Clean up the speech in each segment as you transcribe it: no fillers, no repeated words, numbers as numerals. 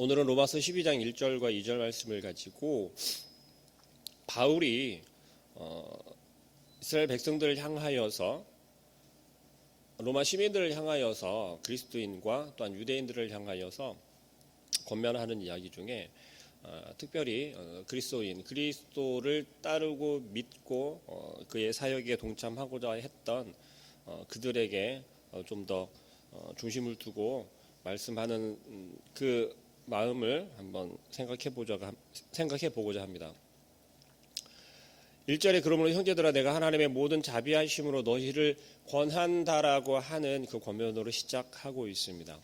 오늘은 로마서 12장 1절과 2절 말씀을 가지고 바울이 이스라엘 백성들을 향하여서 로마 시민들을 향하여서 그리스도인과 또한 유대인들을 향하여서 권면하는 이야기 중에 특별히 그리스도를 따르고 믿고 그의 사역에 동참하고자 했던 그들에게 좀 더 중심을 두고 말씀하는 그 마음을 한번 생각해 보고자 합니다. 1절에 그러므로 형제들아 내가 하나님의 모든 자비하심으로 너희를 권한다라고 하는 그 권면으로 시작하고 있습니다.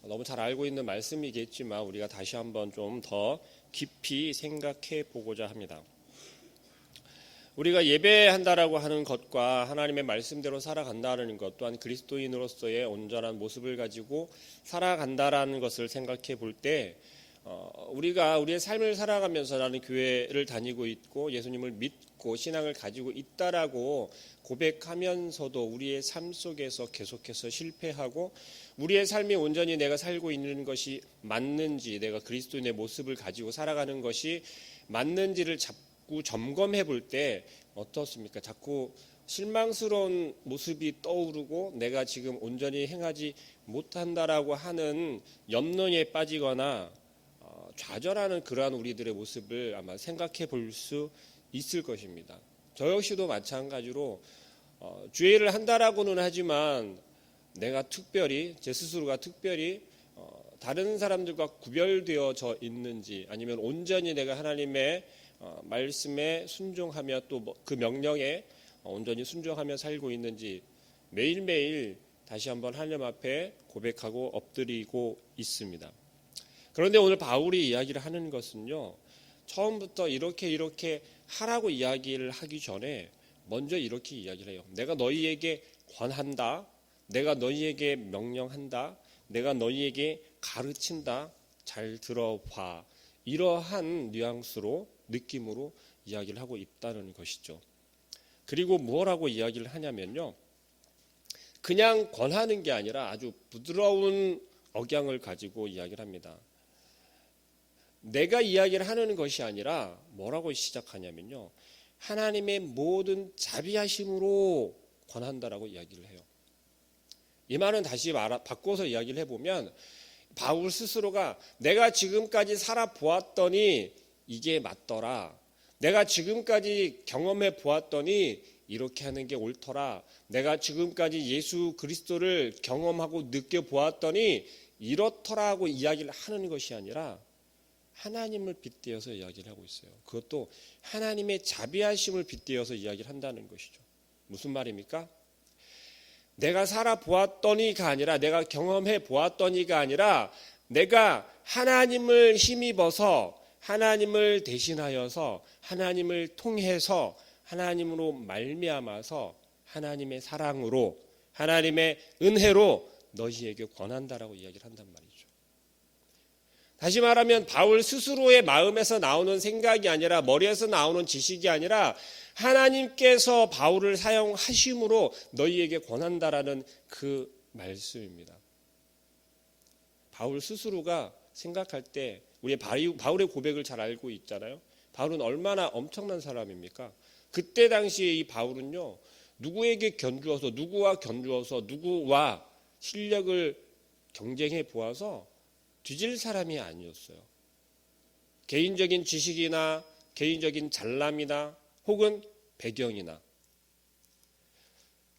너무 잘 알고 있는 말씀이겠지만 우리가 다시 한번 좀 더 깊이 생각해 보고자 합니다. 우리가 예배한다라고 하는 것과 하나님의 말씀대로 살아간다는 것 또한 그리스도인으로서의 온전한 모습을 가지고 살아간다라는 것을 생각해 볼 때 우리가 우리의 삶을 살아가면서 나는 교회를 다니고 있고 예수님을 믿고 신앙을 가지고 있다라고 고백하면서도 우리의 삶 속에서 계속해서 실패하고 우리의 삶이 온전히 내가 살고 있는 것이 맞는지 내가 그리스도인의 모습을 가지고 살아가는 것이 맞는지를 자꾸 점검해 볼 때 어떻습니까? 자꾸 실망스러운 모습이 떠오르고 내가 지금 온전히 행하지 못한다라고 하는 염려에 빠지거나 좌절하는 그러한 우리들의 모습을 아마 생각해 볼 수 있을 것입니다. 저 역시도 마찬가지로 주의를 한다라고는 하지만 내가 특별히 제 스스로가 특별히 다른 사람들과 구별되어져 있는지 아니면 온전히 내가 하나님의 말씀에 순종하며 또 그 명령에 온전히 순종하며 살고 있는지 매일매일 다시 한번 하나님 앞에 고백하고 엎드리고 있습니다. 그런데 오늘 바울이 이야기를 하는 것은요, 처음부터 이렇게 하라고 이야기를 하기 전에 먼저 이렇게 이야기를 해요. 내가 너희에게 권한다, 내가 너희에게 명령한다, 내가 너희에게 가르친다, 잘 들어봐. 이러한 뉘앙스로 느낌으로 이야기를 하고 있다는 것이죠. 그리고 뭐라고 이야기를 하냐면요, 그냥 권하는 게 아니라 아주 부드러운 억양을 가지고 이야기를 합니다. 내가 이야기를 하는 것이 아니라 뭐라고 시작하냐면요, 하나님의 모든 자비하심으로 권한다라고 이야기를 해요. 이 말은 다시 바꿔서 이야기를 해보면 바울 스스로가 내가 지금까지 살아보았더니 이게 맞더라, 내가 지금까지 경험해 보았더니 이렇게 하는 게 옳더라, 내가 지금까지 예수 그리스도를 경험하고 느껴보았더니 이렇더라고 이야기를 하는 것이 아니라 하나님을 빗대어서 이야기를 하고 있어요. 그것도 하나님의 자비하심을 빗대어서 이야기를 한다는 것이죠. 무슨 말입니까? 내가 살아보았더니가 아니라 내가 경험해 보았더니가 아니라 내가 하나님을 힘입어서 하나님을 대신하여서 하나님을 통해서 하나님으로 말미암아서 하나님의 사랑으로 하나님의 은혜로 너희에게 권한다라고 이야기를 한단 말이죠. 다시 말하면 바울 스스로의 마음에서 나오는 생각이 아니라 머리에서 나오는 지식이 아니라 하나님께서 바울을 사용하심으로 너희에게 권한다라는 그 말씀입니다. 바울 스스로가 생각할 때 우리 바울의 고백을 잘 알고 있잖아요. 바울은 얼마나 엄청난 사람입니까? 그때 당시에 이 바울은요, 누구와 견주어서 누구와 실력을 경쟁해 보아서 뒤질 사람이 아니었어요. 개인적인 지식이나 개인적인 잘남이나 혹은 배경이나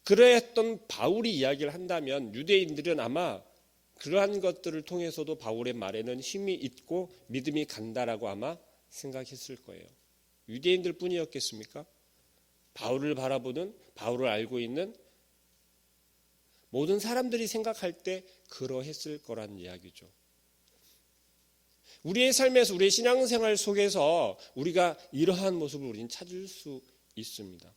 그러했던 바울이 이야기를 한다면 유대인들은 아마 그러한 것들을 통해서도 바울의 말에는 힘이 있고 믿음이 간다라고 아마 생각했을 거예요. 유대인들 뿐이었겠습니까? 바울을 바라보는, 바울을 알고 있는 모든 사람들이 생각할 때 그러했을 거란 이야기죠. 우리의 삶에서 우리의 신앙생활 속에서 우리가 이러한 모습을 우리는 찾을 수 있습니다.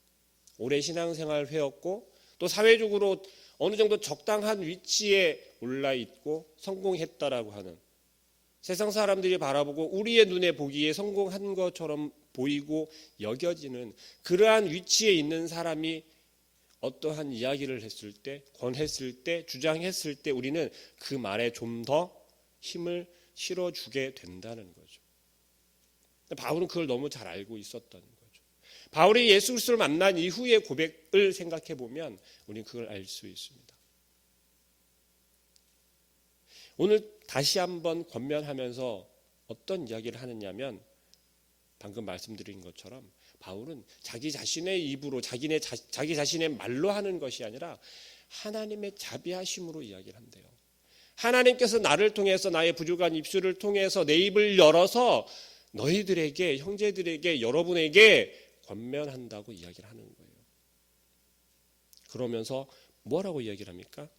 오래 신앙생활을 해왔고 또 사회적으로 어느 정도 적당한 위치에 올라있고 성공했다라고 하는, 세상 사람들이 바라보고 우리의 눈에 보기에 성공한 것처럼 보이고 여겨지는 그러한 위치에 있는 사람이 어떠한 이야기를 했을 때, 권했을 때, 주장했을 때 우리는 그 말에 좀 더 힘을 실어주게 된다는 거죠. 바울은 그걸 너무 잘 알고 있었던 거죠. 바울이 예수 그리스도를 만난 이후의 고백을 생각해 보면 우리는 그걸 알 수 있습니다. 오늘 다시 한번 권면하면서 어떤 이야기를 하느냐면 방금 말씀드린 것처럼 바울은 자기 자신의 입으로 자기 자신의 말로 하는 것이 아니라 하나님의 자비하심으로 이야기를 한대요. 하나님께서 나를 통해서 나의 부족한 입술을 통해서 내 입을 열어서 너희들에게 형제들에게 여러분에게 권면한다고 이야기를 하는 거예요. 그러면서 뭐라고 이야기를 합니까?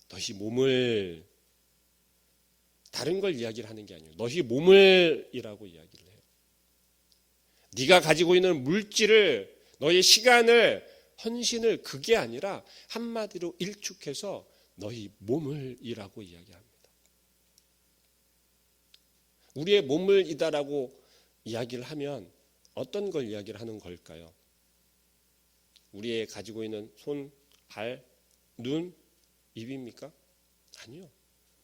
너희 몸을 다른 걸 이야기를 하는 게 아니에요. 너희 몸을 이라고 이야기를 해요. 네가 가지고 있는 물질을 너의 시간을 헌신을 그게 아니라 한마디로 일축해서 너희 몸을 이라고 이야기합니다. 우리의 몸을 이다라고 이야기를 하면 어떤 걸 이야기를 하는 걸까요? 우리의 가지고 있는 손, 발, 눈, 입입니까? 아니요.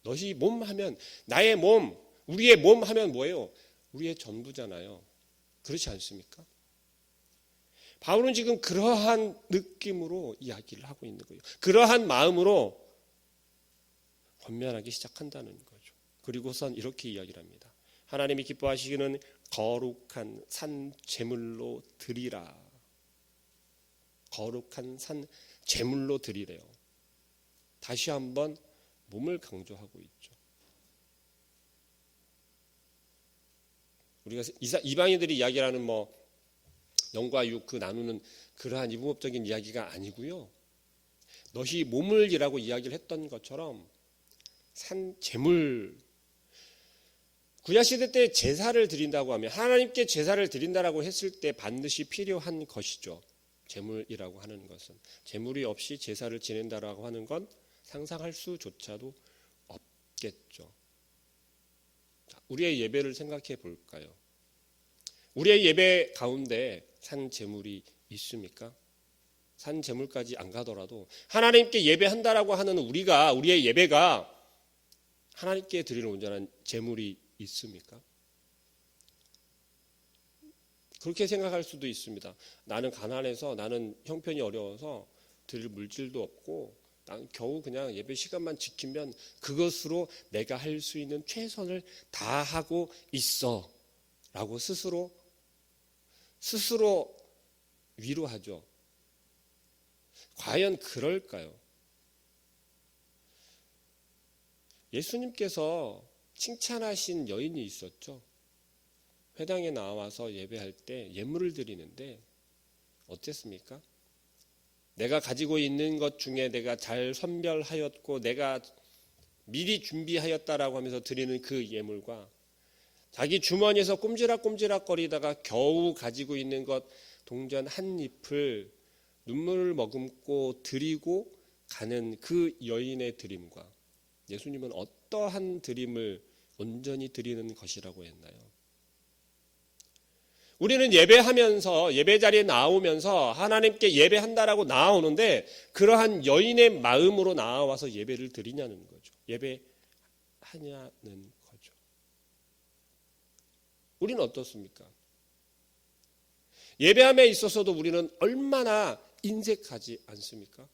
너희 몸 하면 나의 몸, 우리의 몸 하면 뭐예요? 우리의 전부잖아요. 그렇지 않습니까? 바울은 지금 그러한 느낌으로 이야기를 하고 있는 거예요. 그러한 마음으로 권면하기 시작한다는 거죠. 그리고선 이렇게 이야기를 합니다. 하나님이 기뻐하시기는 거룩한 산 제물로 드리라. 거룩한 산 제물로 드리래요. 다시 한번 몸을 강조하고 있죠. 우리가 이방인들이 이야기하는 뭐 영과 육 그 나누는 그러한 이분법적인 이야기가 아니고요. 너희 몸을이라고 이야기를 했던 것처럼 산 제물, 구약시대 때 제사를 드린다고 하면 하나님께 제사를 드린다라고 했을 때 반드시 필요한 것이죠. 제물이라고 하는 것은 제물이 없이 제사를 지낸다라고 하는 건 상상할 수조차도 없겠죠. 우리의 예배를 생각해 볼까요? 우리의 예배 가운데 산 제물이 있습니까? 산 제물까지 안 가더라도 하나님께 예배한다라고 하는 우리의 예배가 하나님께 드리는 온전한 제물이 있습니까? 그렇게 생각할 수도 있습니다. 나는 가난해서, 나는 형편이 어려워서 드릴 물질도 없고 난 겨우 그냥 예배 시간만 지키면 그것으로 내가 할 수 있는 최선을 다하고 있어 라고 스스로 위로하죠. 과연 그럴까요? 예수님께서 칭찬하신 여인이 있었죠. 회당에 나와서 예배할 때 예물을 드리는데 어땠습니까? 내가 가지고 있는 것 중에 내가 잘 선별하였고 내가 미리 준비하였다라고 하면서 드리는 그 예물과 자기 주머니에서 꼼지락꼼지락 거리다가 겨우 가지고 있는 것 동전 한 잎을 눈물을 머금고 드리고 가는 그 여인의 드림과 예수님은 어떠한 드림을 온전히 드리는 것이라고 했나요? 우리는 예배하면서 예배 자리에 나오면서 하나님께 예배한다라고 나오는데 그러한 여인의 마음으로 나와서 예배를 드리냐는 거죠. 예배하냐는 거죠. 우리는 어떻습니까? 예배함에 있어서도 우리는 얼마나 인색하지 않습니까?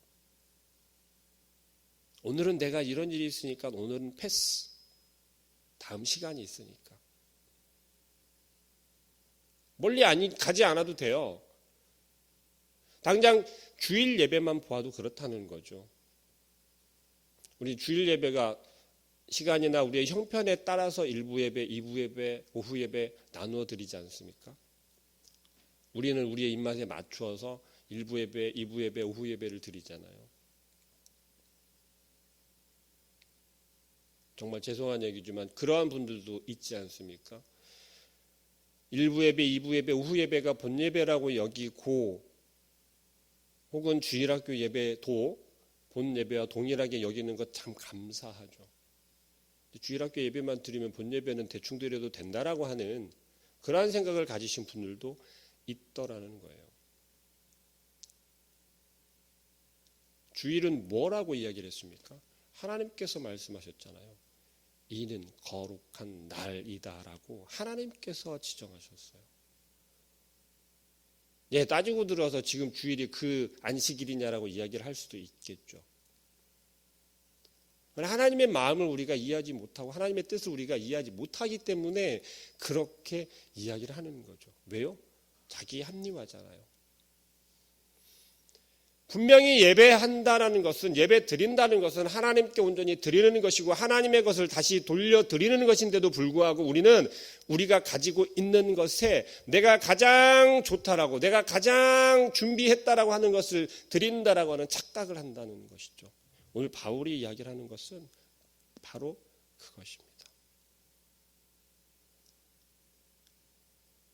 오늘은 내가 이런 일이 있으니까 오늘은 패스. 다음 시간이 있으니까. 멀리 가지 않아도 돼요. 당장 주일 예배만 보아도 그렇다는 거죠. 우리 주일 예배가 시간이나 우리의 형편에 따라서 일부 예배, 2부 예배, 오후 예배 나누어 드리지 않습니까? 우리는 우리의 입맛에 맞추어서 1부 예배, 2부 예배, 오후 예배를 드리잖아요. 정말 죄송한 얘기지만 그러한 분들도 있지 않습니까? 1부 예배, 2부 예배, 오후 예배가 본 예배라고 여기고 혹은 주일학교 예배도 본 예배와 동일하게 여기는 것 참 감사하죠. 주일학교 예배만 드리면 본 예배는 대충 드려도 된다라고 하는 그러한 생각을 가지신 분들도 있더라는 거예요. 주일은 뭐라고 이야기를 했습니까? 하나님께서 말씀하셨잖아요. 이는 거룩한 날이다라고 하나님께서 지정하셨어요. 예, 따지고 들어서 지금 주일이 그 안식일이냐라고 이야기를 할 수도 있겠죠. 하나님의 마음을 우리가 이해하지 못하고 하나님의 뜻을 우리가 이해하지 못하기 때문에 그렇게 이야기를 하는 거죠. 왜요? 자기 합리화잖아요. 분명히 예배한다는 것은, 예배 드린다는 것은 하나님께 온전히 드리는 것이고 하나님의 것을 다시 돌려드리는 것인데도 불구하고 우리는 우리가 가지고 있는 것에 내가 가장 좋다라고, 내가 가장 준비했다라고 하는 것을 드린다라고 하는 착각을 한다는 것이죠. 오늘 바울이 이야기를 하는 것은 바로 그것입니다.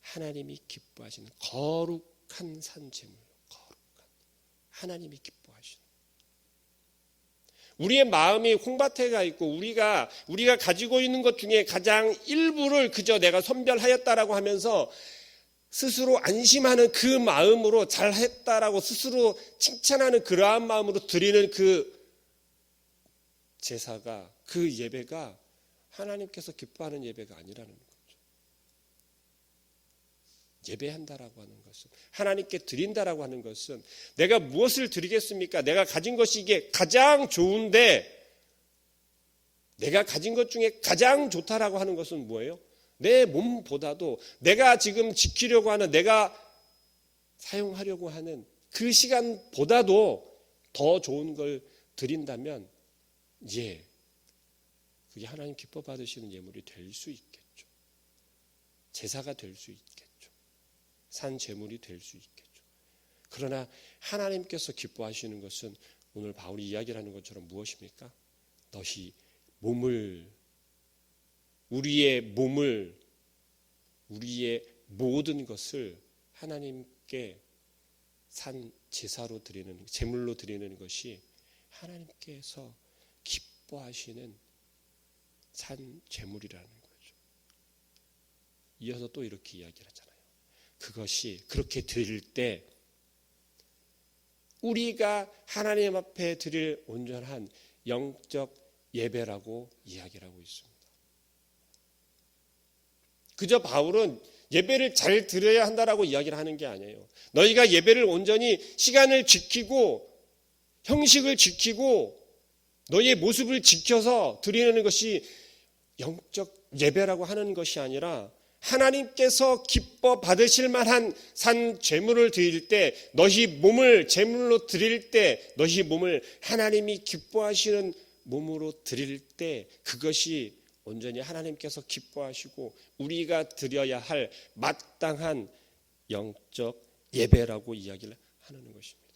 하나님이 기뻐하시는 거룩한 산제물, 하나님이 기뻐하시는. 우리의 마음이 콩밭에 가 있고 우리가 가지고 있는 것 중에 가장 일부를 그저 내가 선별하였다라고 하면서 스스로 안심하는 그 마음으로 잘했다라고 스스로 칭찬하는 그러한 마음으로 드리는 그 제사가, 그 예배가 하나님께서 기뻐하는 예배가 아니라는 거죠. 예배한다라고 하는 것은, 하나님께 드린다라고 하는 것은 내가 무엇을 드리겠습니까? 내가 가진 것이 이게 가장 좋은데 내가 가진 것 중에 가장 좋다라고 하는 것은 뭐예요? 내 몸보다도 내가 지금 지키려고 하는, 내가 사용하려고 하는 그 시간보다도 더 좋은 걸 드린다면 예, 그게 하나님 기뻐 받으시는 예물이 될 수 있겠죠. 제사가 될 수 있겠죠. 산 제물이 될 수 있겠죠. 그러나 하나님께서 기뻐하시는 것은 오늘 바울이 이야기를 하는 것처럼 무엇입니까? 너희 몸을, 우리의 몸을, 우리의 모든 것을 하나님께 산 제사로 드리는, 제물로 드리는 것이 하나님께서 기뻐하시는 산 제물이라는 거죠. 이어서 또 이렇게 이야기를 하잖아요. 그것이 그렇게 드릴 때 우리가 하나님 앞에 드릴 온전한 영적 예배라고 이야기를 하고 있습니다. 그저 바울은 예배를 잘 드려야 한다라고 이야기를 하는 게 아니에요. 너희가 예배를 온전히 시간을 지키고 형식을 지키고 너희의 모습을 지켜서 드리는 것이 영적 예배라고 하는 것이 아니라 하나님께서 기뻐 받으실 만한 산 제물을 드릴 때, 너희 몸을 제물로 드릴 때, 너희 몸을 하나님이 기뻐하시는 몸으로 드릴 때 그것이 온전히 하나님께서 기뻐하시고 우리가 드려야 할 마땅한 영적 예배라고 이야기를 하는 것입니다.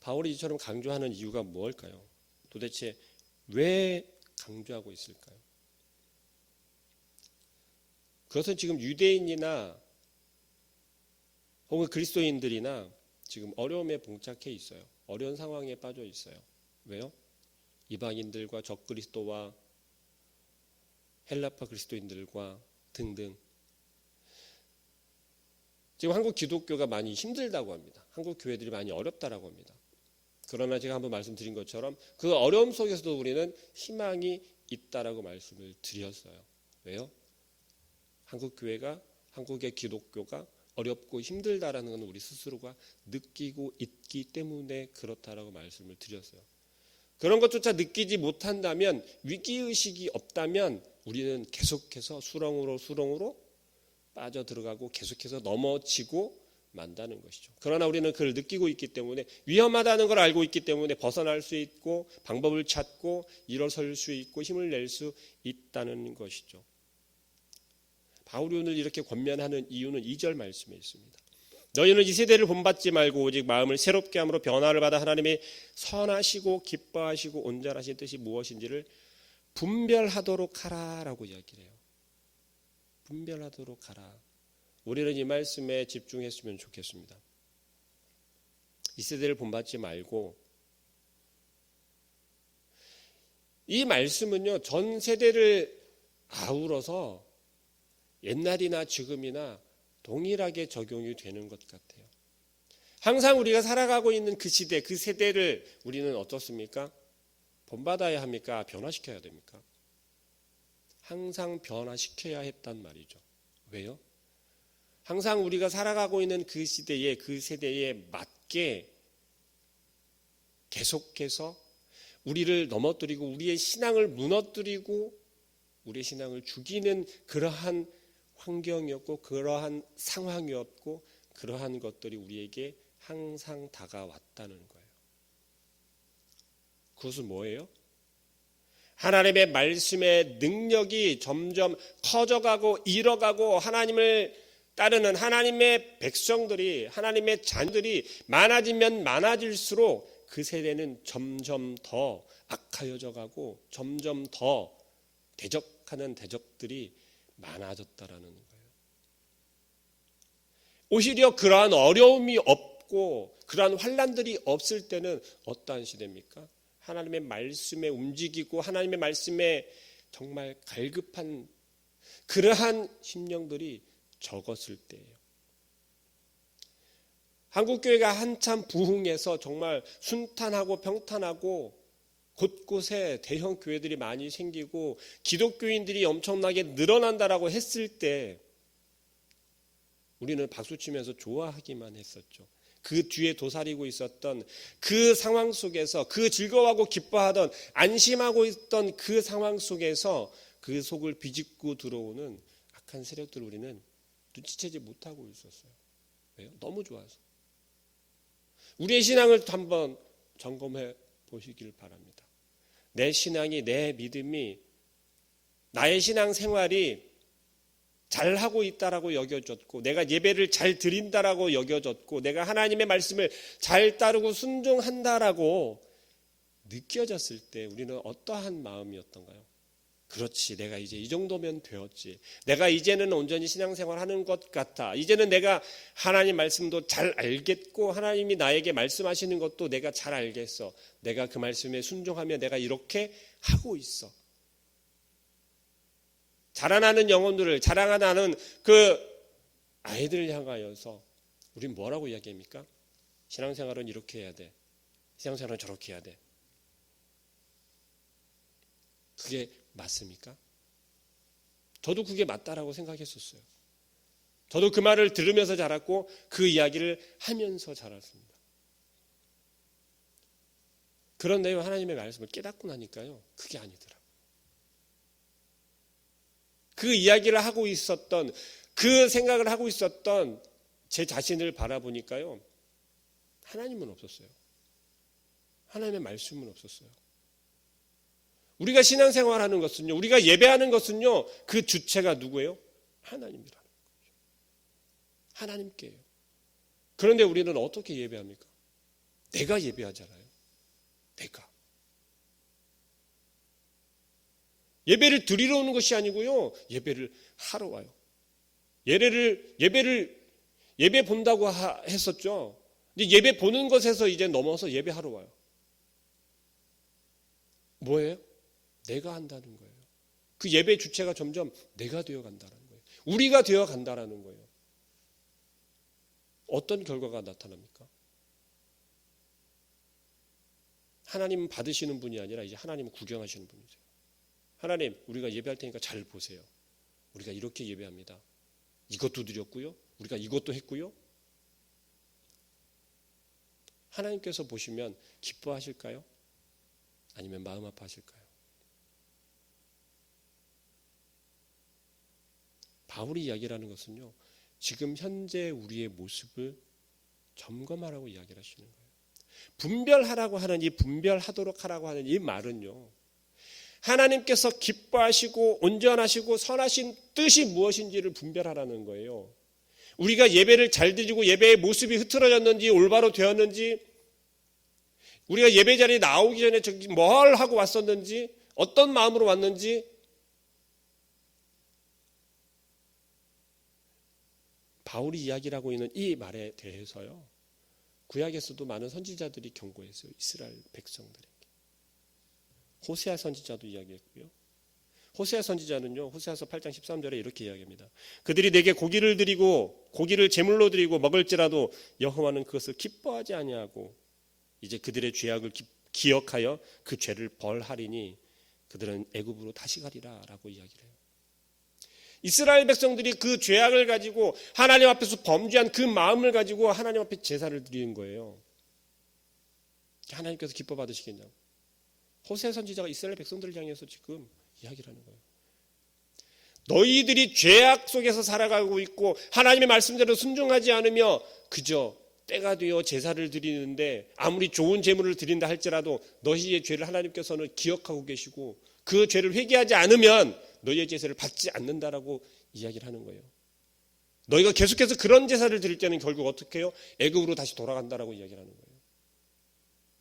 바울이 이처럼 강조하는 이유가 무엇일까요? 도대체 왜 강조하고 있을까요? 그것은 지금 유대인이나 혹은 그리스도인들이나 지금 어려움에 봉착해 있어요. 어려운 상황에 빠져 있어요. 왜요? 이방인들과 적그리스도와 헬라파 그리스도인들과 등등. 지금 한국 기독교가 많이 힘들다고 합니다. 한국 교회들이 많이 어렵다라고 합니다. 그러나 제가 한번 말씀드린 것처럼 그 어려움 속에서도 우리는 희망이 있다라고 말씀을 드렸어요. 왜요? 한국 교회가, 한국의 기독교가 어렵고 힘들다라는 건 우리 스스로가 느끼고 있기 때문에 그렇다라고 말씀을 드렸어요. 그런 것조차 느끼지 못한다면, 위기의식이 없다면 우리는 계속해서 수렁으로 빠져들어가고 계속해서 넘어지고 만다는 것이죠. 그러나 우리는 그걸 느끼고 있기 때문에, 위험하다는 걸 알고 있기 때문에 벗어날 수 있고 방법을 찾고 일어설 수 있고 힘을 낼 수 있다는 것이죠. 바울이 오늘 이렇게 권면하는 이유는 2절 말씀에 있습니다. 너희는 이 세대를 본받지 말고 오직 마음을 새롭게 함으로 변화를 받아 하나님의 선하시고 기뻐하시고 온전하신 뜻이 무엇인지를 분별하도록 하라라고 이야기를 해요. 분별하도록 하라. 우리는 이 말씀에 집중했으면 좋겠습니다. 이 세대를 본받지 말고, 이 말씀은요 전 세대를 아우러서 옛날이나 지금이나 동일하게 적용이 되는 것 같아요. 항상 우리가 살아가고 있는 그 시대, 그 세대를 우리는 어떻습니까? 본받아야 합니까? 변화시켜야 됩니까? 항상 변화시켜야 했단 말이죠. 왜요? 항상 우리가 살아가고 있는 그 시대에, 그 세대에 맞게 계속해서 우리를 넘어뜨리고 우리의 신앙을 무너뜨리고 우리의 신앙을 죽이는 그러한 환경이었고 그러한 상황이었고 그러한 것들이 우리에게 항상 다가왔다는 거예요. 그것은 뭐예요? 하나님의 말씀의 능력이 점점 커져가고 잃어가고 하나님을 따르는 하나님의 백성들이, 하나님의 자녀들이 많아지면 많아질수록 그 세대는 점점 더 악하여져 가고 점점 더 대적하는 대적들이 많아졌다라는 거예요. 오히려 그러한 어려움이 없고 그러한 환난들이 없을 때는 어떠한 시대입니까? 하나님의 말씀에 움직이고 하나님의 말씀에 정말 갈급한 그러한 심령들이 적었을 때예요. 한국교회가 한참 부흥해서 정말 순탄하고 평탄하고 곳곳에 대형 교회들이 많이 생기고 기독교인들이 엄청나게 늘어난다라고 했을 때 우리는 박수치면서 좋아하기만 했었죠. 그 뒤에 도사리고 있었던 그 상황 속에서 그 즐거워하고 기뻐하던 안심하고 있던 그 상황 속에서 그 속을 비집고 들어오는 악한 세력들을 우리는 눈치채지 못하고 있었어요. 왜요? 너무 좋아서. 우리의 신앙을 한번 점검해 보시길 바랍니다. 내 신앙이, 내 믿음이, 나의 신앙 생활이 잘하고 있다라고 여겨졌고 내가 예배를 잘 드린다라고 여겨졌고 내가 하나님의 말씀을 잘 따르고 순종한다라고 느껴졌을 때 우리는 어떠한 마음이었던가요? 그렇지, 내가 이제 이 정도면 되었지. 내가 이제는 온전히 신앙생활하는 것 같아. 이제는 내가 하나님 말씀도 잘 알겠고 하나님이 나에게 말씀하시는 것도 내가 잘 알겠어. 내가 그 말씀에 순종하며 내가 이렇게 하고 있어. 자라나는 영혼들을 자라나는 그 아이들을 향하여서 우린 뭐라고 이야기합니까? 신앙생활은 이렇게 해야 돼. 신앙생활은 저렇게 해야 돼. 그게 맞습니까? 저도 그게 맞다라고 생각했었어요. 저도 그 말을 들으면서 자랐고 그 이야기를 하면서 자랐습니다. 그런데요, 하나님의 말씀을 깨닫고 나니까요, 그게 아니더라고요. 그 이야기를 하고 있었던, 그 생각을 하고 있었던 제 자신을 바라보니까요, 하나님은 없었어요. 하나님의 말씀은 없었어요. 우리가 신앙생활하는 것은요, 우리가 예배하는 것은요, 그 주체가 누구예요? 하나님이라는 거죠. 하나님께요. 그런데 우리는 어떻게 예배합니까? 내가 예배하잖아요. 내가. 예배를 드리러 오는 것이 아니고요, 예배를 하러 와요. 예배 본다고 했었죠. 이제 예배 보는 것에서 이제 넘어서 예배하러 와요. 뭐예요? 내가 한다는 거예요. 그 예배 주체가 점점 내가 되어 간다는 거예요. 우리가 되어 간다는 거예요. 어떤 결과가 나타납니까? 하나님은 받으시는 분이 아니라 이제 하나님은 구경하시는 분이세요. 하나님, 우리가 예배할 테니까 잘 보세요. 우리가 이렇게 예배합니다. 이것도 드렸고요. 우리가 이것도 했고요. 하나님께서 보시면 기뻐하실까요? 아니면 마음 아파하실까요? 바울이 이야기라는 것은요, 지금 현재 우리의 모습을 점검하라고 이야기를 하시는 거예요. 분별하라고 하는 이 분별하도록 하라고 하는 이 말은요, 하나님께서 기뻐하시고 온전하시고 선하신 뜻이 무엇인지를 분별하라는 거예요. 우리가 예배를 잘 드리고 예배의 모습이 흐트러졌는지 올바로 되었는지, 우리가 예배 자리에 나오기 전에 저기 뭘 하고 왔었는지, 어떤 마음으로 왔는지, 바울이 이야기를 하고 있는 이 말에 대해서요, 구약에서도 많은 선지자들이 경고했어요. 이스라엘 백성들에게. 호세아 선지자도 이야기했고요. 호세아 선지자는요, 호세아서 8장 13절에 이렇게 이야기합니다. 그들이 내게 고기를 드리고 고기를 제물로 드리고 먹을지라도 여호와는 그것을 기뻐하지 아니하고 이제 그들의 죄악을 기억하여 그 죄를 벌하리니 그들은 애굽으로 다시 가리라라고 이야기를 해요. 이스라엘 백성들이 그 죄악을 가지고 하나님 앞에서 범죄한 그 마음을 가지고 하나님 앞에 제사를 드리는 거예요. 하나님께서 기뻐 받으시겠냐고. 호세 선지자가 이스라엘 백성들을 향해서 지금 이야기를 하는 거예요. 너희들이 죄악 속에서 살아가고 있고 하나님의 말씀대로 순종하지 않으며 그저 때가 되어 제사를 드리는데 아무리 좋은 제물을 드린다 할지라도 너희의 죄를 하나님께서는 기억하고 계시고 그 죄를 회개하지 않으면 너희의 제사를 받지 않는다라고 이야기를 하는 거예요. 너희가 계속해서 그런 제사를 드릴 때는 결국 어떻게 해요? 애굽으로 다시 돌아간다라고 이야기를 하는 거예요.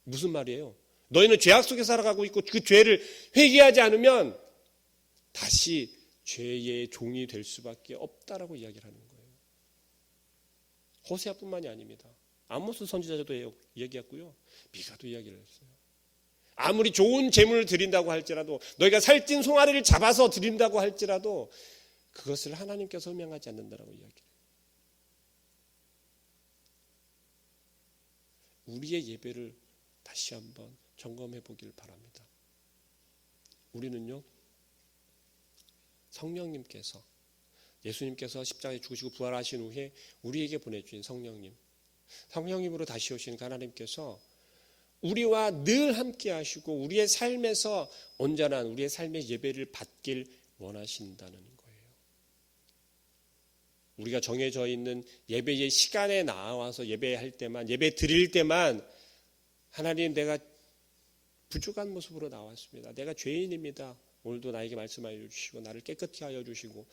무슨 말이에요? 너희는 죄악 속에 살아가고 있고 그 죄를 회개하지 않으면 다시 죄의 종이 될 수밖에 없다라고 이야기를 하는 거예요. 호세아뿐만이 아닙니다. 아모스 선지자도 얘기했고요. 미가도 이야기를 했어요. 아무리 좋은 제물을 드린다고 할지라도 너희가 살찐 송아리를 잡아서 드린다고 할지라도 그것을 하나님께서 흠양하지 않는다라고 이야기해요. 우리의 예배를 다시 한번 점검해 보길 바랍니다. 우리는요, 성령님께서 예수님께서 십자가에 죽으시고 부활하신 후에 우리에게 보내주신 성령님으로 다시 오신 하나님께서 우리와 늘 함께 하시고 우리의 삶에서 온전한 우리의 삶의 예배를 받길 원하신다는 거예요. 우리가 정해져 있는 예배의 시간에 나와서 예배할 때만, 예배 드릴 때만 하나님 내가 부족한 모습으로 나왔습니다. 내가 죄인입니다. 오늘도 나에게 말씀하여 주시고 나를 깨끗히 하여 주시고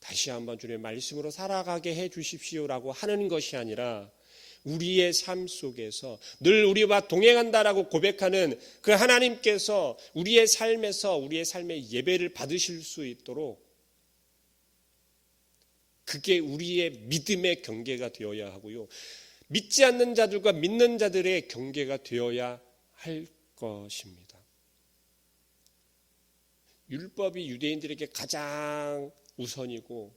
다시 한번 주님의 말씀으로 살아가게 해 주십시오라고 하는 것이 아니라 우리의 삶 속에서 늘 우리와 동행한다라고 고백하는 그 하나님께서 우리의 삶에서 우리의 삶의 예배를 받으실 수 있도록 그게 우리의 믿음의 경계가 되어야 하고요. 믿지 않는 자들과 믿는 자들의 경계가 되어야 할 것입니다. 율법이 유대인들에게 가장 우선이고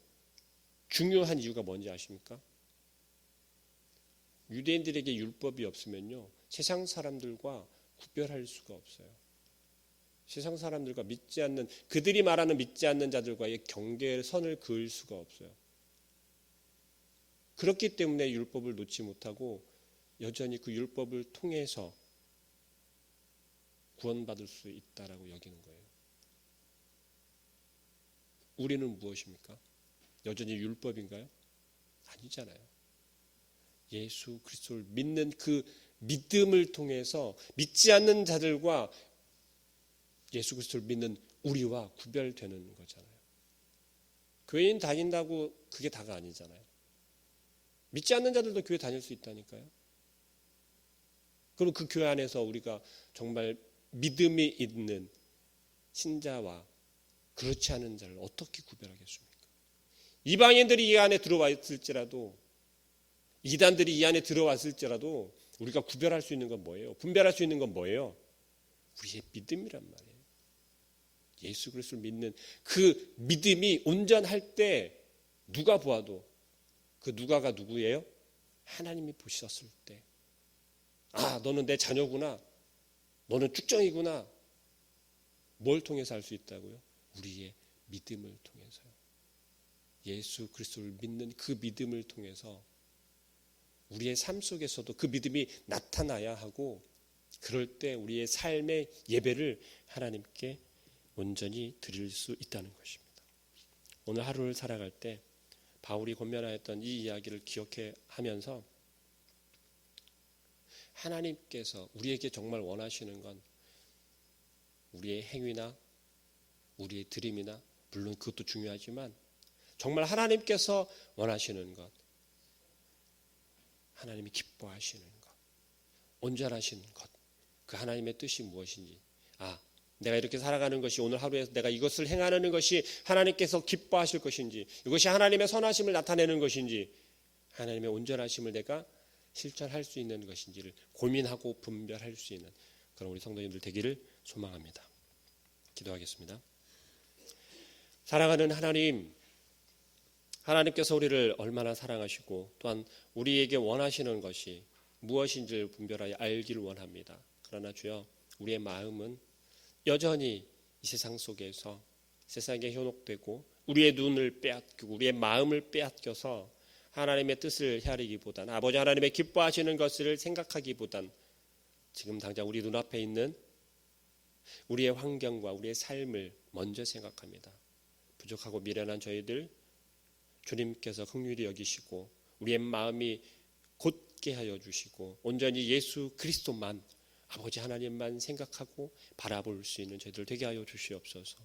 중요한 이유가 뭔지 아십니까? 유대인들에게 율법이 없으면요, 세상 사람들과 구별할 수가 없어요. 세상 사람들과 믿지 않는, 그들이 말하는 믿지 않는 자들과의 경계선을 그을 수가 없어요. 그렇기 때문에 율법을 놓지 못하고 여전히 그 율법을 통해서 구원받을 수 있다라고 여기는 거예요. 우리는 무엇입니까? 여전히 율법인가요? 아니잖아요. 예수 그리스도를 믿는 그 믿음을 통해서 믿지 않는 자들과 예수 그리스도를 믿는 우리와 구별되는 거잖아요. 교회인 다닌다고 그게 다가 아니잖아요. 믿지 않는 자들도 교회 다닐 수 있다니까요. 그럼 그 교회 안에서 우리가 정말 믿음이 있는 신자와 그렇지 않은 자를 어떻게 구별하겠습니까? 이방인들이 이 안에 들어와 있을지라도, 이단들이 이 안에 들어왔을지라도 우리가 구별할 수 있는 건 뭐예요? 분별할 수 있는 건 뭐예요? 우리의 믿음이란 말이에요. 예수 그리스도를 믿는 그 믿음이 온전할 때 누가 보아도 그 누가가 누구예요? 하나님이 보셨을 때, 아, 너는 내 자녀구나, 너는 쭉정이구나. 뭘 통해서 알 수 있다고요? 우리의 믿음을 통해서요. 예수 그리스도를 믿는 그 믿음을 통해서 우리의 삶 속에서도 그 믿음이 나타나야 하고, 그럴 때 우리의 삶의 예배를 하나님께 온전히 드릴 수 있다는 것입니다. 오늘 하루를 살아갈 때 바울이 권면하였던 이 이야기를 기억해 하면서 하나님께서 우리에게 정말 원하시는 건 우리의 행위나 우리의 드림이나, 물론 그것도 중요하지만 정말 하나님께서 원하시는 것, 하나님이 기뻐하시는 것, 온전하신 것, 그 하나님의 뜻이 무엇인지, 아, 내가 이렇게 살아가는 것이, 오늘 하루에 내가 이것을 행하는 것이 하나님께서 기뻐하실 것인지, 이것이 하나님의 선하심을 나타내는 것인지, 하나님의 온전하심을 내가 실천할 수 있는 것인지를 고민하고 분별할 수 있는 그런 우리 성도님들 되기를 소망합니다. 기도하겠습니다. 사랑하는 하나님, 하나님께서 우리를 얼마나 사랑하시고 또한 우리에게 원하시는 것이 무엇인지를 분별하여 알기를 원합니다. 그러나 주여, 우리의 마음은 여전히 이 세상 속에서 세상에 현혹되고 우리의 눈을 빼앗기고 우리의 마음을 빼앗겨서 하나님의 뜻을 헤아리기보단 아버지 하나님의 기뻐하시는 것을 생각하기보단 지금 당장 우리 눈앞에 있는 우리의 환경과 우리의 삶을 먼저 생각합니다. 부족하고 미련한 저희들 주님께서 긍휼히 여기시고 우리의 마음이 곧게 하여 주시고 온전히 예수 그리스도만 아버지 하나님만 생각하고 바라볼 수 있는 저희들 되게 하여 주시옵소서.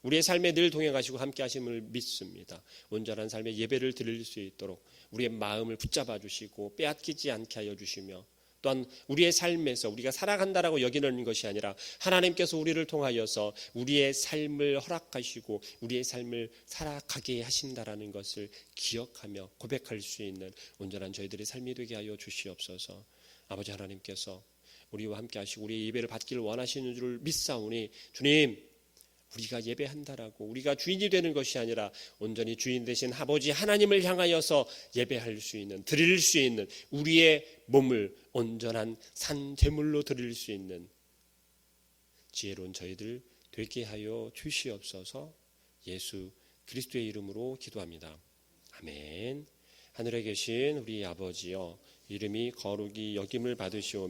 우리의 삶에 늘 동행하시고 함께 하심을 믿습니다. 온전한 삶의 예배를 드릴 수 있도록 우리의 마음을 붙잡아 주시고 빼앗기지 않게 하여 주시며 또한 우리의 삶에서 우리가 살아간다라고 여기는 것이 아니라 하나님께서 우리를 통하여서 우리의 삶을 허락하시고 우리의 삶을 살아가게 하신다라는 것을 기억하며 고백할 수 있는 온전한 저희들의 삶이 되게 하여 주시옵소서. 아버지 하나님께서 우리와 함께 하시고 우리의 예배를 받기를 원하시는 줄 믿사오니 주님 우리가 예배한다라고 우리가 주인이 되는 것이 아니라 온전히 주인 되신 아버지 하나님을 향하여서 예배할 수 있는 드릴 수 있는 우리의 몸을 온전한 산 제물로 드릴 수 있는 지혜로운 저희들 되게 하여 주시옵소서. 예수 그리스도의 이름으로 기도합니다. 아멘. 하늘에 계신 우리 아버지여 이름이 거룩히 여김을 받으시오